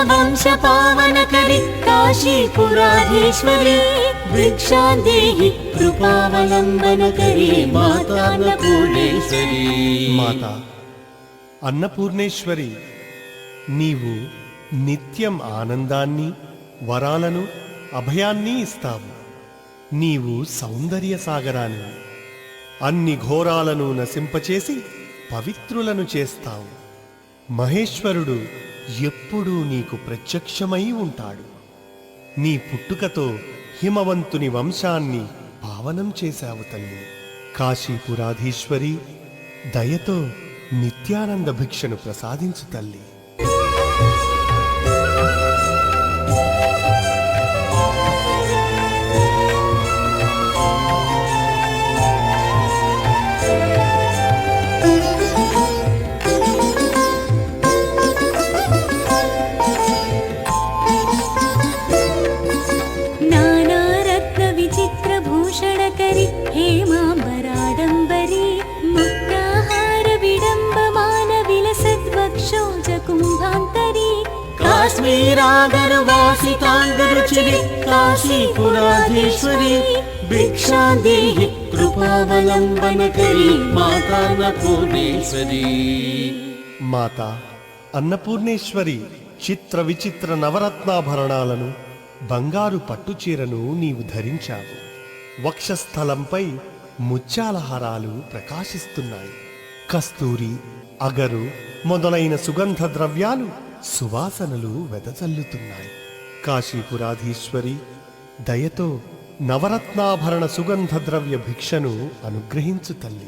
వంశ పావనకరి కాశీపురాధీశ్వరి భిక్షాం దేహి కృపావలంబనకరి మాతా అన్నపూర్ణేశ్వరి. మాత అన్నపూర్ణేశ్వరి, నీవు నిత్యం ఆనందాన్ని, వరాలను, అభయాన్ని ఇస్తావు. నీవు సౌందర్య సాగరానివి. అన్ని ఘోరాలను నశింపచేసి పవిత్రులను చేస్తావు. మహేశ్వరుడు ఎప్పుడూ నీకు ప్రత్యక్షమై ఉంటాడు. నీ పుట్టుకతో హిమవంతుని వంశాన్ని పావనం చేశావు తల్లి. కాశీపురాధీశ్వరి, దయతో నిత్యానంద భిక్షను ప్రసాదించు తల్లి. हेमांबराडंबरी मुक्ताहार विडंबमान विलसद्वक्षोजकुंभांतरी काश्मीरागरवासितांगरुचिरि काशीपुराधीश्वरी भिक्षां देहि कृपावलंबनकरी माता अन्नपूर्णेश्वरी. మాతా అన్నపూర్ణేశ్వరి, చిత్ర విచిత్ర నవరత్నాభరణాలను, బంగారు పట్టుచీరను నీవు ధరించావు. వక్షస్థలంపై ముత్యాల హారాలు ప్రకాశిస్తున్నాయి. కస్తూరి, అగరు మొదలైన సుగంధ ద్రవ్యాలు సువాసనలు వెదజల్లుతున్నాయి. కాశీపురాధీశ్వరి, దయతో నవరత్నాభరణ సుగంధ ద్రవ్య భిక్షను అనుగ్రహించు తల్లి.